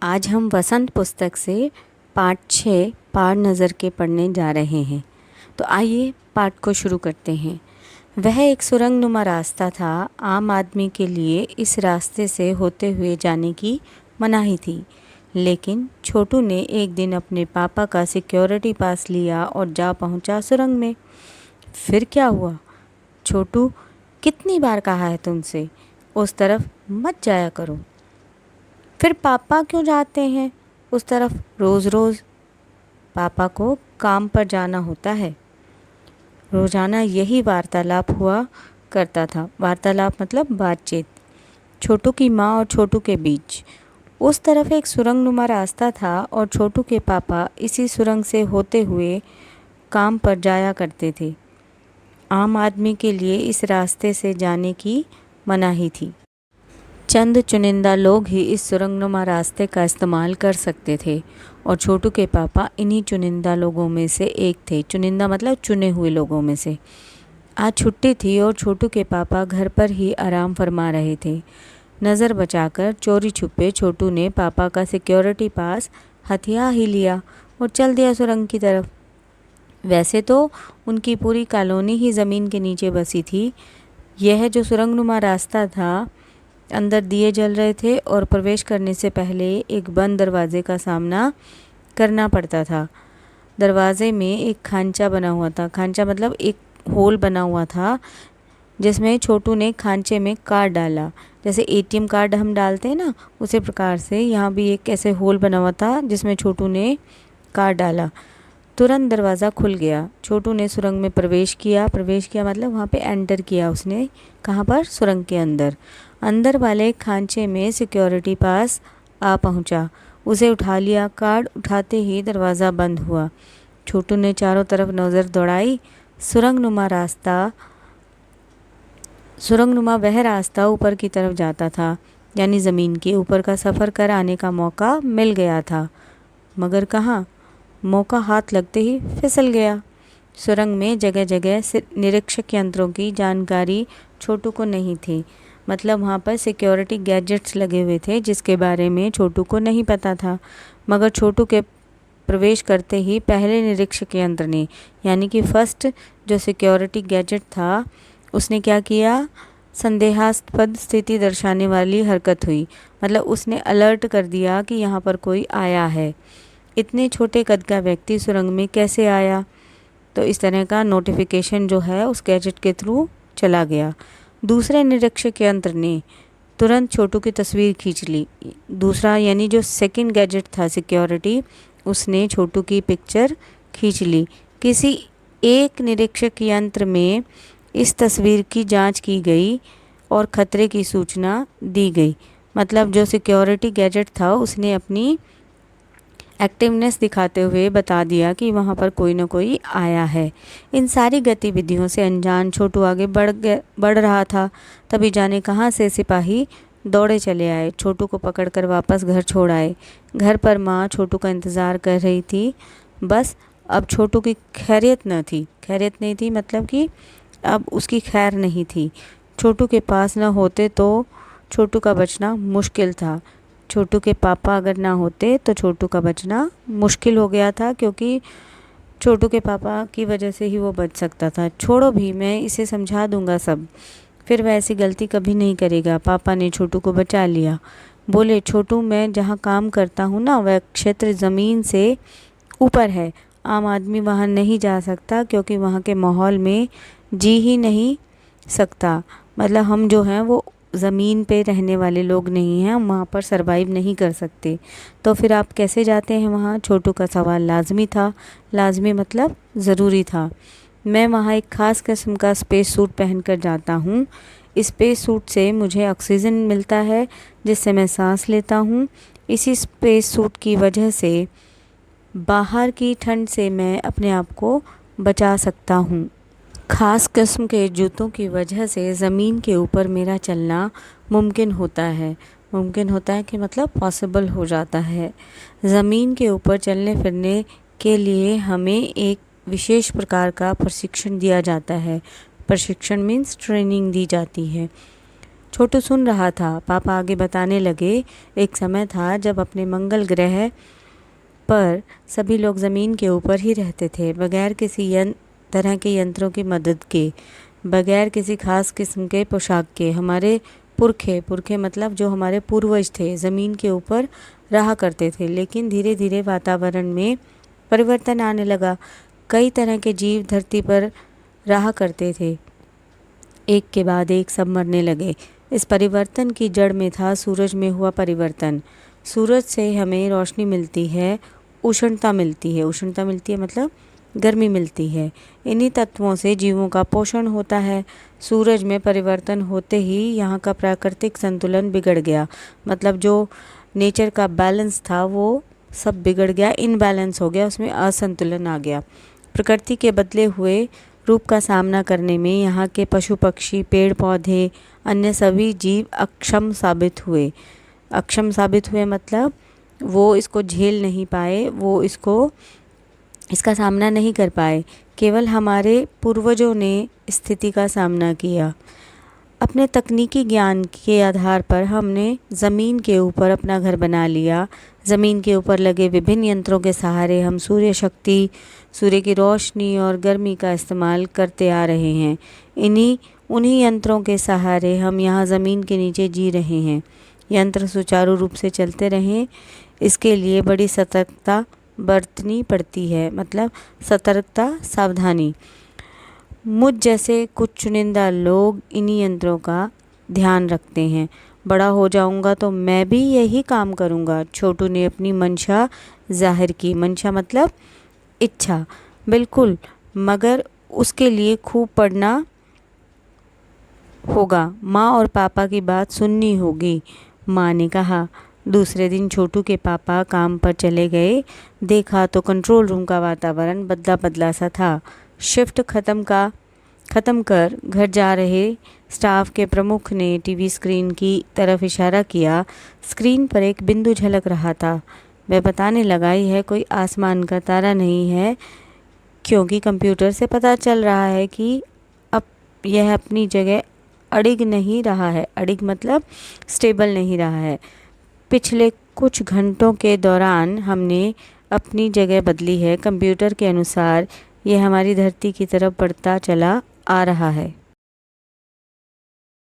आज हम वसंत पुस्तक से पाठ 6 पार नज़र के पढ़ने जा रहे हैं। तो आइए पाठ को शुरू करते हैं। वह एक सुरंगनुमा रास्ता था। आम आदमी के लिए इस रास्ते से होते हुए जाने की मनाही थी, लेकिन छोटू ने एक दिन अपने पापा का सिक्योरिटी पास लिया और जा पहुंचा सुरंग में। फिर क्या हुआ? छोटू, कितनी बार कहा है तुमसे, उस तरफ मत जाया करो। फिर पापा क्यों जाते हैं उस तरफ रोज़ रोज़? पापा को काम पर जाना होता है। रोज़ाना यही वार्तालाप हुआ करता था। वार्तालाप मतलब बातचीत, छोटू की माँ और छोटू के बीच। उस तरफ एक सुरंगनुमा रास्ता था और छोटू के पापा इसी सुरंग से होते हुए काम पर जाया करते थे। आम आदमी के लिए इस रास्ते से जाने की मनाही थी। चंद चुनिंदा लोग ही इस सुरंगनुमा रास्ते का इस्तेमाल कर सकते थे और छोटू के पापा इन्हीं चुनिंदा लोगों में से एक थे। चुनिंदा मतलब चुने हुए लोगों में से। आज छुट्टी थी और छोटू के पापा घर पर ही आराम फरमा रहे थे। नज़र बचाकर चोरी छुपे छोटू ने पापा का सिक्योरिटी पास हथिया ही लिया और चल दिया सुरंग की तरफ। वैसे तो उनकी पूरी कॉलोनी ही ज़मीन के नीचे बसी थी। यह जो सुरंगनुमा रास्ता था, अंदर दिए जल रहे थे और प्रवेश करने से पहले एक बंद दरवाजे का सामना करना पड़ता था। दरवाजे में एक खांचा बना हुआ था। खांचा मतलब एक होल बना हुआ था जिसमें छोटू ने खांचे में कार्ड डाला। जैसे एटीएम कार्ड हम डालते हैं ना, उसी प्रकार से यहाँ भी एक ऐसे होल बना हुआ था जिसमें छोटू ने कार्ड डाला। तुरंत दरवाज़ा खुल गया। छोटू ने सुरंग में प्रवेश किया मतलब वहाँ पे एंटर किया उसने। कहाँ पर? सुरंग के अंदर। अंदर वाले खांचे में सिक्योरिटी पास आ पहुँचा। उसे उठा लिया। कार्ड उठाते ही दरवाज़ा बंद हुआ। छोटू ने चारों तरफ नज़र दौड़ाई। सुरंगनुमा वह रास्ता ऊपर की तरफ जाता था, यानी ज़मीन के ऊपर का सफ़र कर आने का मौका मिल गया था। मगर कहाँ? मौका हाथ लगते ही फिसल गया। सुरंग में जगह जगह निरीक्षक यंत्रों की जानकारी छोटू को नहीं थी। मतलब वहाँ पर सिक्योरिटी गैजेट्स लगे हुए थे जिसके बारे में छोटू को नहीं पता था। मगर छोटू के प्रवेश करते ही पहले निरीक्षक यंत्र ने, यानी कि फर्स्ट जो सिक्योरिटी गैजेट था, उसने क्या किया? संदेहास्पद स्थिति दर्शाने वाली हरकत हुई। मतलब उसने अलर्ट कर दिया कि यहाँ पर कोई आया है। इतने छोटे कद का व्यक्ति सुरंग में कैसे आया? तो इस तरह का नोटिफिकेशन जो है उस गैजेट के थ्रू चला गया। दूसरे निरीक्षक यंत्र ने तुरंत छोटू की तस्वीर खींच ली। दूसरा यानी जो सेकंड गैजेट था सिक्योरिटी, उसने छोटू की पिक्चर खींच ली। किसी एक निरीक्षक यंत्र में इस तस्वीर की जांच की गई और खतरे की सूचना दी गई। मतलब जो सिक्योरिटी गैजेट था उसने अपनी एक्टिवनेस दिखाते हुए बता दिया कि वहाँ पर कोई ना कोई आया है। इन सारी गतिविधियों से अनजान छोटू आगे बढ़ रहा था। तभी जाने कहाँ से सिपाही दौड़े चले आए। छोटू को पकड़कर वापस घर छोड़ आए। घर पर माँ छोटू का इंतज़ार कर रही थी। बस अब छोटू की खैरियत नहीं थी, मतलब कि अब उसकी खैर नहीं थी। छोटू के पास न होते तो छोटू का बचना मुश्किल था। छोटू के पापा अगर ना होते तो छोटू का बचना मुश्किल हो गया था, क्योंकि छोटू के पापा की वजह से ही वो बच सकता था। छोड़ो भी, मैं इसे समझा दूंगा सब, फिर वह ऐसी गलती कभी नहीं करेगा। पापा ने छोटू को बचा लिया। बोले, छोटू, मैं जहाँ काम करता हूँ ना, वह क्षेत्र ज़मीन से ऊपर है। आम आदमी वहाँ नहीं जा सकता क्योंकि वहाँ के माहौल में जी ही नहीं सकता। मतलब हम जो हैं वो ज़मीन पे रहने वाले लोग नहीं हैं, हम वहाँ पर सरवाइव नहीं कर सकते। तो फिर आप कैसे जाते हैं वहाँ? छोटू का सवाल लाजमी था। लाजमी मतलब ज़रूरी था। मैं वहाँ एक ख़ास किस्म का स्पेस सूट पहन कर जाता हूँ। स्पेस सूट से मुझे ऑक्सीजन मिलता है जिससे मैं सांस लेता हूँ। इसी स्पेस सूट की वजह से बाहर की ठंड से मैं अपने आप को बचा सकता हूँ। ख़ास किस्म के जूतों की वजह से ज़मीन के ऊपर मेरा चलना मुमकिन होता है कि मतलब पॉसिबल हो जाता है। ज़मीन के ऊपर चलने फिरने के लिए हमें एक विशेष प्रकार का प्रशिक्षण दिया जाता है। प्रशिक्षण मीन्स ट्रेनिंग दी जाती है। छोटू सुन रहा था। पापा आगे बताने लगे, एक समय था जब अपने मंगल ग्रह पर सभी लोग ज़मीन के ऊपर ही रहते थे, बगैर किसी तरह के यंत्रों की मदद के, बगैर किसी खास किस्म के पोशाक के। हमारे पुरखे मतलब जो हमारे पूर्वज थे, ज़मीन के ऊपर रहा करते थे। लेकिन धीरे धीरे वातावरण में परिवर्तन आने लगा। कई तरह के जीव धरती पर रहा करते थे, एक के बाद एक सब मरने लगे। इस परिवर्तन की जड़ में था सूरज में हुआ परिवर्तन। सूरज से हमें रोशनी मिलती है, उष्णता मिलती है मतलब गर्मी मिलती है। इन्हीं तत्वों से जीवों का पोषण होता है। सूरज में परिवर्तन होते ही यहाँ का प्राकृतिक संतुलन बिगड़ गया, मतलब जो नेचर का बैलेंस था वो सब बिगड़ गया, इनबैलेंस हो गया, उसमें असंतुलन आ गया। प्रकृति के बदले हुए रूप का सामना करने में यहाँ के पशु पक्षी, पेड़ पौधे, अन्य सभी जीव अक्षम साबित हुए मतलब वो इसको झेल नहीं पाए, वो इसका सामना नहीं कर पाए। केवल हमारे पूर्वजों ने स्थिति का सामना किया। अपने तकनीकी ज्ञान के आधार पर हमने ज़मीन के ऊपर अपना घर बना लिया। ज़मीन के ऊपर लगे विभिन्न यंत्रों के सहारे हम सूर्य शक्ति, सूर्य की रोशनी और गर्मी का इस्तेमाल करते आ रहे हैं। उन्हीं यंत्रों के सहारे हम यहाँ ज़मीन के नीचे जी रहे हैं। यंत्र सुचारू रूप से चलते रहें, इसके लिए बड़ी सतर्कता बरतनी पड़ती है, मतलब सतर्कता, सावधानी। मुझ जैसे कुछ चुनिंदा लोग इन्हीं यंत्रों का ध्यान रखते हैं। बड़ा हो जाऊंगा तो मैं भी यही काम करूंगा। छोटू ने अपनी मंशा जाहिर की। मंशा मतलब इच्छा, बिल्कुल, मगर उसके लिए खूब पढ़ना होगा, माँ और पापा की बात सुननी होगी, माँ ने कहा। दूसरे दिन छोटू के पापा काम पर चले गए। देखा तो कंट्रोल रूम का वातावरण बदला बदला सा था। शिफ्ट ख़त्म कर घर जा रहे स्टाफ के प्रमुख ने टीवी स्क्रीन की तरफ इशारा किया। स्क्रीन पर एक बिंदु झलक रहा था। वह बताने लगा, यह कोई आसमान का तारा नहीं है, क्योंकि कंप्यूटर से पता चल रहा है कि अब यह अपनी जगह अड़िग नहीं रहा है। अड़िग मतलब स्टेबल नहीं रहा है। पिछले कुछ घंटों के दौरान हमने अपनी जगह बदली है। कंप्यूटर के अनुसार यह हमारी धरती की तरफ बढ़ता चला आ रहा है।